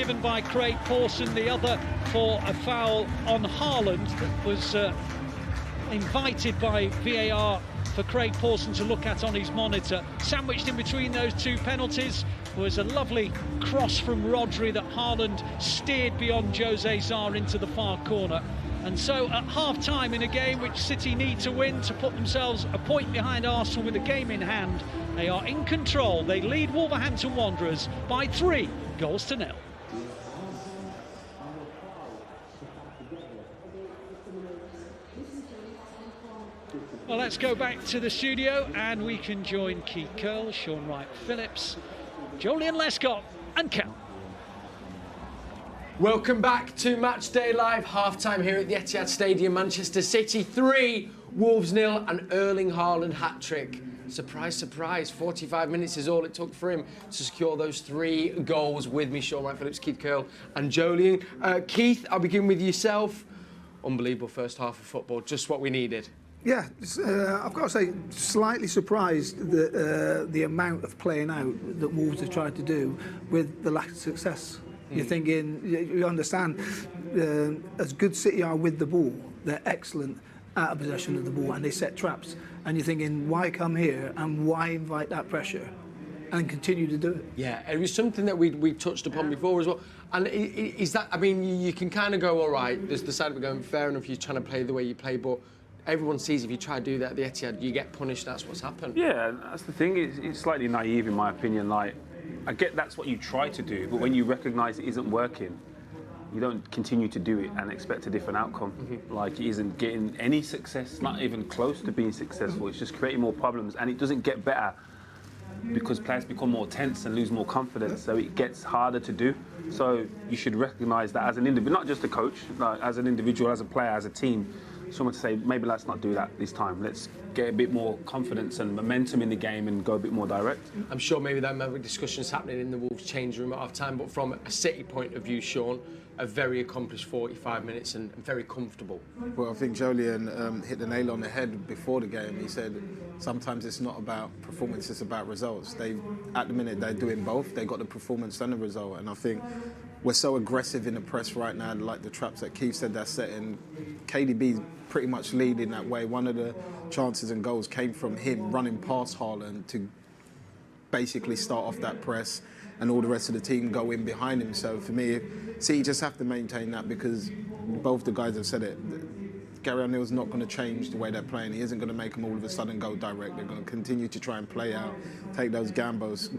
given by Craig Pawson, the other for a foul on Haaland that was invited by VAR for Craig Pawson to look at on his monitor. Sandwiched in between those two penalties was a lovely cross from Rodri that Haaland steered beyond Jose Zar into the far corner. And so at half-time in a game which City need to win to put themselves a point behind Arsenal with the game in hand, they are in control. They lead Wolverhampton Wanderers by 3-0. Well, let's go back to the studio and we can join Keith Curle, Shaun Wright-Phillips, Joleon Lescott and Cel. Welcome back to Matchday Live, half-time here at the Etihad Stadium, Manchester City 3, Wolves 0, and Erling Haaland hat-trick. Surprise, surprise, 45 minutes is all it took for him to secure those 3 goals. With me, Shaun Wright-Phillips, Keith Curle and Joleon. Keith, I'll begin with yourself. Unbelievable first half of football, just what we needed. Yeah, I've got to say, slightly surprised that the amount of playing out that Wolves have tried to do with the lack of success. You're thinking, you understand, as good City are with the ball, they're excellent out of possession of the ball and they set traps. And you're thinking, why come here and why invite that pressure and continue to do it? Yeah, it was something that we touched upon before as well. And is that, I mean, you can kind of go, all right, there's the side of it going, fair enough, you're trying to play the way you play, but everyone sees if you try to do that at the Etihad, you get punished, that's what's happened. Yeah, that's the thing, it's slightly naive in my opinion. Like, I get that's what you try to do, but when you recognise it isn't working, you don't continue to do it and expect a different outcome. Like, it isn't getting any success, not even close to being successful. It's just creating more problems, and it doesn't get better because players become more tense and lose more confidence, so it gets harder to do. So you should recognise that as an individual, not just a coach, like as an individual, as a player, as a team, someone to say, maybe let's not do that this time. Let's get a bit more confidence and momentum in the game and go a bit more direct. I'm sure maybe there might be discussions happening in the Wolves change room at half time, but from a City point of view, Shaun, a very accomplished 45 minutes and very comfortable. Well, I think Joleon hit the nail on the head before the game. He said sometimes it's not about performance, it's about results. At the minute, they're doing both. They got the performance and the result, and I think we're so aggressive in the press right now, like the traps that Keith said they're setting. KDB's pretty much leading that way. One of the chances and goals came from him running past Haaland to basically start off that press, and all the rest of the team go in behind him. So for me, you just have to maintain that, because both the guys have said it. Gary O'Neill's not going to change the way they're playing. He isn't going to make them all of a sudden go direct. They're going to continue to try and play out, take those gambles,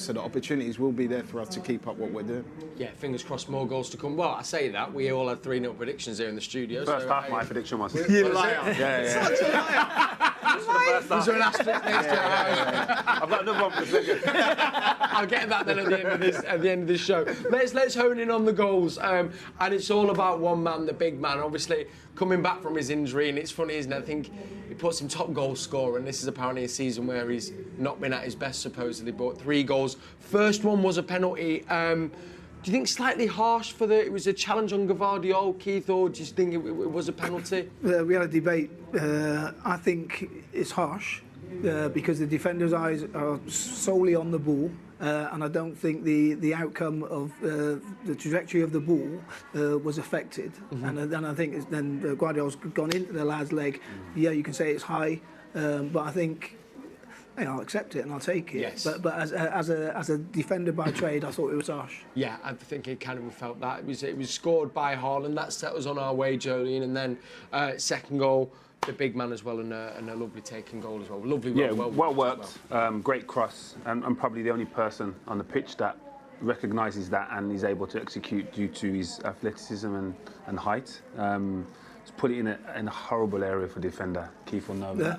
so the opportunities will be there for us to keep up what we're doing. Yeah, fingers crossed, more goals to come. Well, I say that, we all had 3-0 predictions here in the studio. First half, my prediction was. You liar. Yeah. Such a liar. Was there an asterisk next to it? I've got another one for the second. I'll get that then at the end of this show. Let's hone in on the goals, and it's all about one man, the big man, obviously coming back from his injury. And it's funny, isn't it? I think he puts him top goal scorer, and this is apparently a season where he's not been at his best, supposedly, but 3 goals. First one was a penalty. Do you think slightly harsh for it was a challenge on Guardiola, Keith, or do you think it was a penalty? We had a debate. I think it's harsh because the defenders' eyes are solely on the ball, and I don't think the outcome of the trajectory of the ball was affected. And then I think then Guardiola's gone into the lad's leg. Yeah, you can say it's high, but I think, I'll accept it and I'll take it. Yes. But as a defender by trade, I thought it was harsh. Yeah, I think it kind of felt that. It was scored by Haaland. That set us on our way, Joleon. And then second goal, the big man as well, and a lovely taking goal as well. Lovely, well worked. Great cross. And I'm probably the only person on the pitch that recognises that and is able to execute due to his athleticism and height. Just put it in a horrible area for defender. Keith will know that.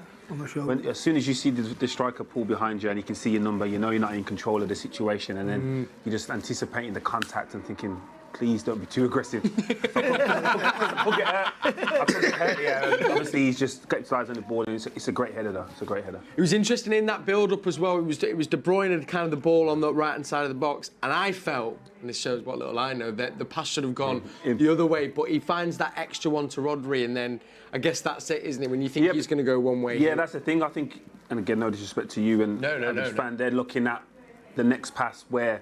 As soon as you see the striker pull behind you and you can see your number, you know you're not in control of the situation, and then you're just anticipating the contact and thinking, please don't be too aggressive. I could get hurt, yeah. And obviously, he's just got his eyes on the ball, and it's a great header, though. It's a great header. It was interesting in that build-up as well. It was De Bruyne had kind of the ball on the right-hand side of the box, and I felt, and this shows what little I know, that the pass should have gone the other way, but he finds that extra one to Rodri, and then I guess that's it, isn't it? When you think he's going to go one way. Yeah, that's the thing. I think, and again, no disrespect to you and average fan, they're looking at the next pass where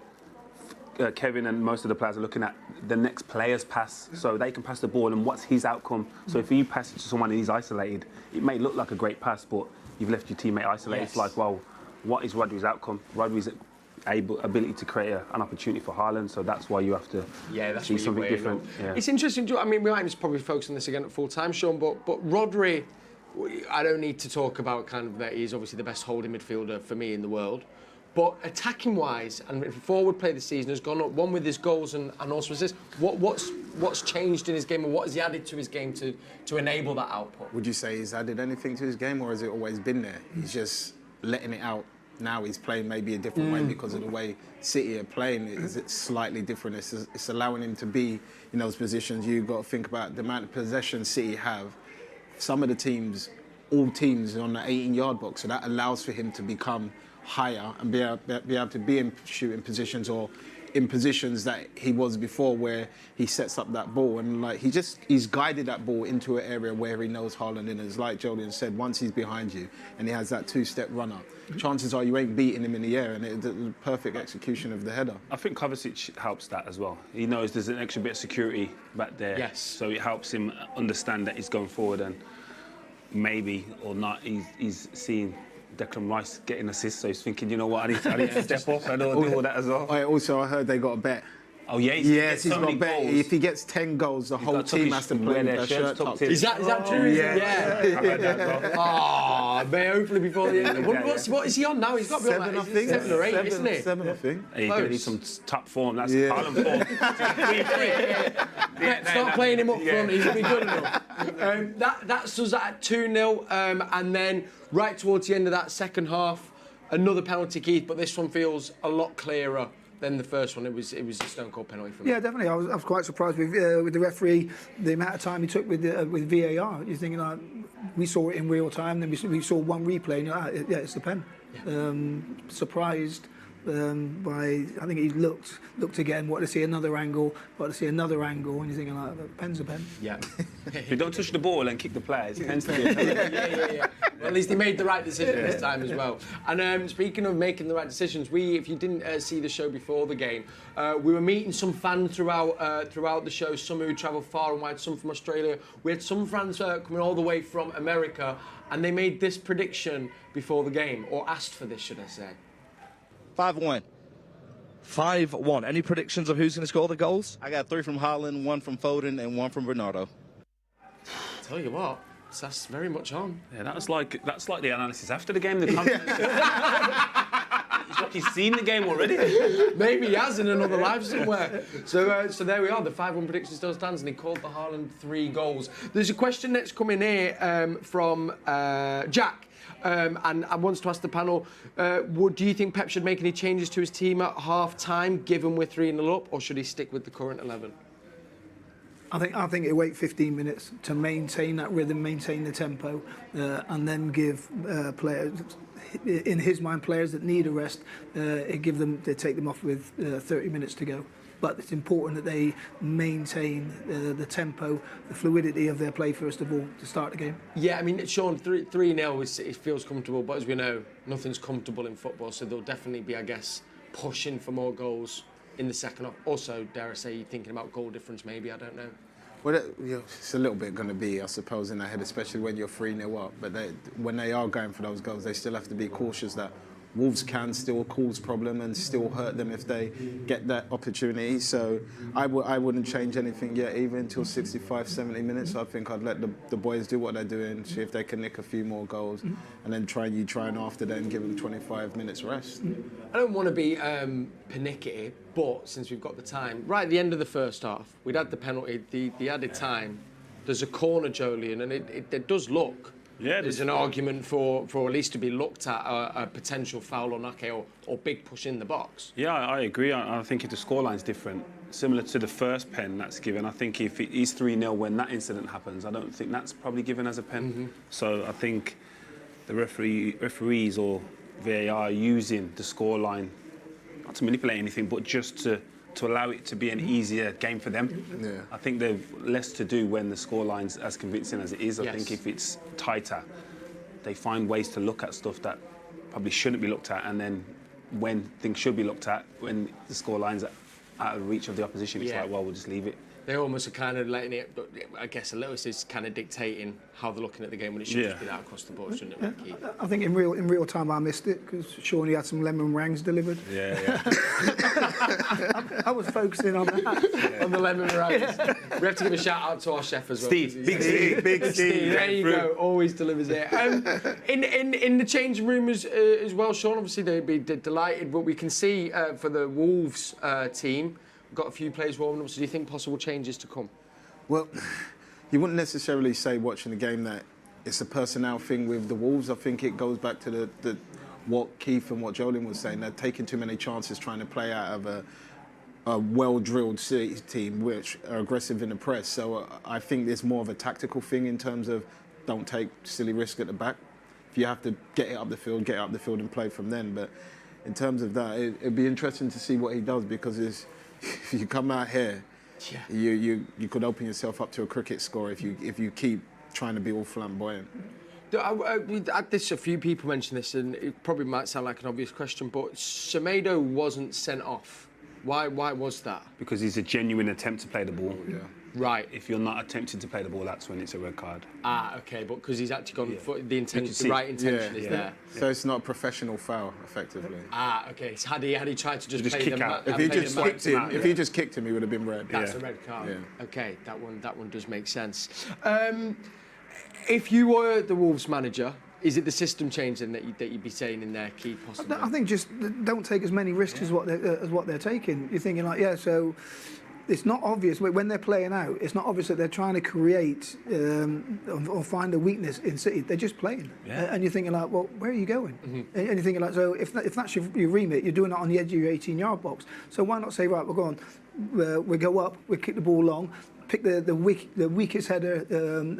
Kevin and most of the players are looking at the next player's pass, so they can pass the ball and what's his outcome. So if you pass it to someone and he's isolated, it may look like a great pass, but you've left your teammate isolated. It's like, well, what is Rodri's outcome? Rodri's ability to create an opportunity for Haaland, so that's why you have to see something different. Yeah. It's interesting. I mean, we might probably focus on this again at full time, Shaun, but Rodri, I don't need to talk about kind of that he's obviously the best holding midfielder for me in the world. But attacking wise, and forward play this season has gone up, one with his goals and also assists. What's changed in his game, and what has he added to his game to enable that output? Would you say he's added anything to his game, or has it always been there? He's just letting it out. Now he's playing maybe a different way because of the way City are playing. It's slightly different. It's allowing him to be in those positions. You've got to think about the amount of possession City have. Some of the teams, all teams, are on the 18-yard box, so that allows for him to become higher and be able to be in shooting positions or in positions that he was before, where he sets up that ball and like he's guided that ball into an area where he knows Haaland in. It's like Joleon said, once he's behind you and he has that two-step runner, chances are you ain't beating him in the air, and it's the perfect execution of the header. I think Kovacic helps that as well. He knows there's an extra bit of security back there, so it helps him understand that he's going forward, and maybe or not he's seeing Declan Rice getting assists, so he's thinking, you know what, I need to step up and do all that as well. I heard they got a bet. Oh yeah, he's got a bet. If he gets 10 goals, the whole team has to play with their shirt tucked in. Is that true? Yeah. I've heard that as well. May hopefully before the end. What is he on now? He's got to be on 7 or 8, isn't he? 7, I think. He's going to need some top form. That's Haaland form. Start playing him up front. He's be good enough. That's us at 2-0, and then right towards the end of that second half, another penalty, Keith, but this one feels a lot clearer than the first one. It was a stone cold penalty for me. Yeah, definitely. I was quite surprised with the referee, the amount of time he took with VAR. You're thinking, like, we saw it in real time, then we saw one replay, and you're like, yeah, it's the pen. Yeah. Surprised by, I think he looked again, wanted to see another angle, and you're thinking, like, pen's a pen. Yeah. If you don't touch the ball and kick the players, it tends to be a penalty. Yeah. Well, at least he made the right decision this time as well. And speaking of making the right decisions, if you didn't see the show before the game, we were meeting some fans throughout the show, some who travelled far and wide, some from Australia. We had some fans coming all the way from America, and they made this prediction before the game, or asked for this, should I say. 5-1. 5-1. Any predictions of who's going to score the goals? I got 3 from Haaland, 1 from Foden, and 1 from Bernardo. Tell you what, that's very much on. Yeah, that's like the analysis after the game. The it's like he's seen the game already. Maybe he has in another life somewhere. So there we are. The 5-1 prediction still stands, and he called the Haaland 3 goals. There's a question next coming here from Jack. And I wants to ask the panel, do you think Pep should make any changes to his team at half-time, given we're 3-0 up, or should he stick with the current 11? I think he'll wait 15 minutes to maintain that rhythm, maintain the tempo, and then give players, in his mind, players that need a rest, they take them off with 30 minutes to go. But it's important that they maintain the tempo, the fluidity of their play, first of all, to start the game. Yeah, I mean, Shaun, 3-0, it feels comfortable, but as we know, nothing's comfortable in football, so there'll definitely be, I guess, pushing for more goals in the second half. Also, dare I say, you're thinking about goal difference, maybe, I don't know. Well, it's a little bit going to be, I suppose, in their head, especially when you're 3-0 up. But when they are going for those goals, they still have to be cautious that Wolves can still cause problem and still hurt them if they get that opportunity. So I wouldn't change anything yet, even until 65, 70 minutes. I think I'd let the boys do what they're doing, see if they can nick a few more goals, and then try and after then give them 25 minutes rest. I don't want to be pernickety, but since we've got the time, right at the end of the first half, we'd had the penalty, the added time. There's a corner, Joleon, and it does look. Yeah, there's an argument for at least to be looked at a potential foul on Ake or big push in the box. Yeah, I agree. I think if the scoreline's different, similar to the first pen that's given, I think if it is 3-0 when that incident happens, I don't think that's probably given as a pen. So I think the referees or VAR are using the scoreline, not to manipulate anything, but just to allow it to be an easier game for them. Yeah. I think they've less to do when the scoreline's as convincing as it is. I think if it's tighter, they find ways to look at stuff that probably shouldn't be looked at, and then when things should be looked at, when the scoreline's out of reach of the opposition, it's like, well, we'll just leave it. They almost are kind of letting it, but I guess Lewis is kind of dictating how they're looking at the game when it should just be that across the board, shouldn't it, Keith? I think in real time I missed it because Shaun had some lemon meringues delivered. Yeah. I was focusing on that. On the lemon meringues. We have to give a shout out to our chef as well. Steve, big Steve. There you go, always delivers it. In the changing room as well, Shaun, obviously they'd be delighted, but we can see for the Wolves team, got a few players warming up, so do you think possible changes to come? Well, you wouldn't necessarily say watching the game that it's a personnel thing with the Wolves. I think it goes back to the what Keith and what Joleon was saying. They're taking too many chances trying to play out of a well-drilled City team which are aggressive in the press. So I think there's more of a tactical thing in terms of don't take silly risk at the back. If you have to get it up the field and play from then. But in terms of that, it'd be interesting to see what he does because if you come out here, you could open yourself up to a cricket score if you keep trying to be all flamboyant. A few people mentioned this, and it probably might sound like an obvious question, but Semedo wasn't sent off. Why was that? Because he's a genuine attempt to play the ball. Yeah. Right. If you're not attempting to play the ball, that's when it's a red card. Okay, but because he's actually gone for the intention, the right intention is there. So it's not a professional foul, effectively. Okay. So had he tried to just play kick them out. If he just kicked him, he would have been red. That's a red card. Yeah. Okay, that one does make sense. If you were the Wolves manager, is it the system changing that you'd be saying in there, Keith, possibly? I think just don't take as many risks as what they're taking. You're thinking like, so it's not obvious when they're playing out. It's not obvious that they're trying to create or find a weakness in City. They're just playing, and you're thinking like, well, where are you going? And you're thinking like, so if that's your remit, you're doing it on the edge of your 18-yard box. So why not say, right, we're going, we go up, we kick the ball long, pick the weakest header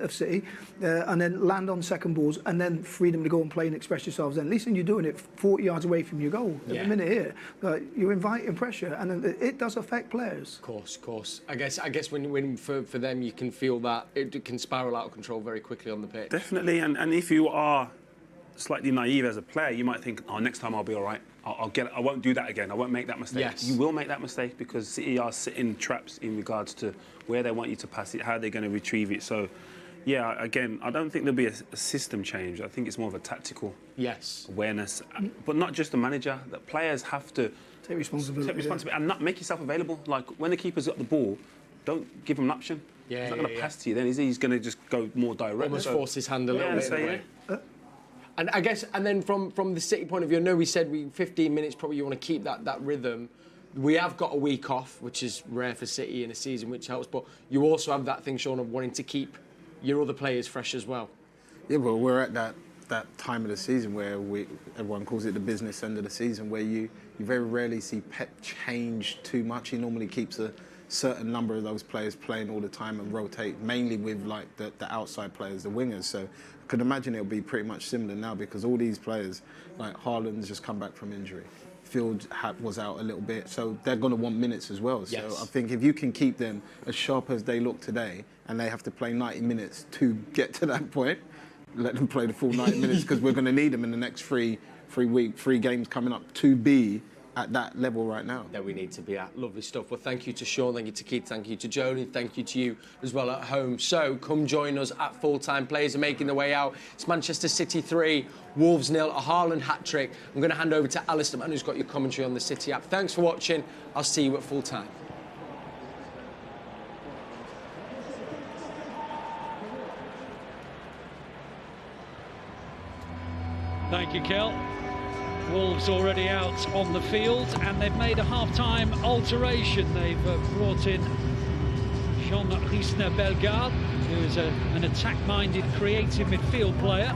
of City, and then land on second balls, and then freedom to go and play and express yourselves. Then at least you're doing it 40 yards away from your goal. At the minute here, you're inviting pressure, and it does affect players. Of course. I guess when for them you can feel that it can spiral out of control very quickly on the pitch. Definitely, and if you are slightly naive as a player, you might think, next time I'll be all right. I won't do that again. I won't make that mistake. Yes. You will make that mistake because City are setting traps in regards to where they want you to pass it, how they're going to retrieve it. So, again, I don't think there'll be a system change. I think it's more of a tactical awareness. But not just the manager. The players have to take responsibility and not make yourself available. Like, when the keeper's got the ball, don't give him an option. He's not going to pass to you then, is he? He's going to just go more direct. Almost force his hand a little bit. And I guess, and then from the City point of view, I know we said 15 minutes probably you want to keep that rhythm. We have got a week off, which is rare for City in a season, which helps. But you also have that thing, Shaun, of wanting to keep your other players fresh as well. Yeah, well, we're at that time of the season where everyone calls it the business end of the season, where you very rarely see Pep change too much. He normally keeps a certain number of those players playing all the time and rotate, mainly with like the outside players, the wingers. So I could imagine it'll be pretty much similar now because all these players, like Haaland's just come back from injury. Field was out a little bit, so they're going to want minutes as well. So I think if you can keep them as sharp as they look today, and they have to play 90 minutes to get to that point, let them play the full 90 minutes because we're going to need them in the next three games coming up to be at that level right now. That we need to be at. Lovely stuff. Well, thank you to Shaun, thank you to Keith, thank you to Joleon, thank you to you as well at home. So come join us at full-time. Players are making their way out. It's Manchester City 3, Wolves 0, a Haaland hat-trick. I'm going to hand over to Alistair, man, who's got your commentary on the City app. Thanks for watching. I'll see you at full-time. Thank you, Kel. Wolves already out on the field, and they've made a half-time alteration. They've brought in Shaun Bellegarde, who is an attack-minded, creative midfield player.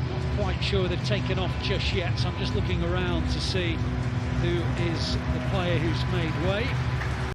Not quite sure they've taken off just yet, so I'm just looking around to see who is the player who's made way.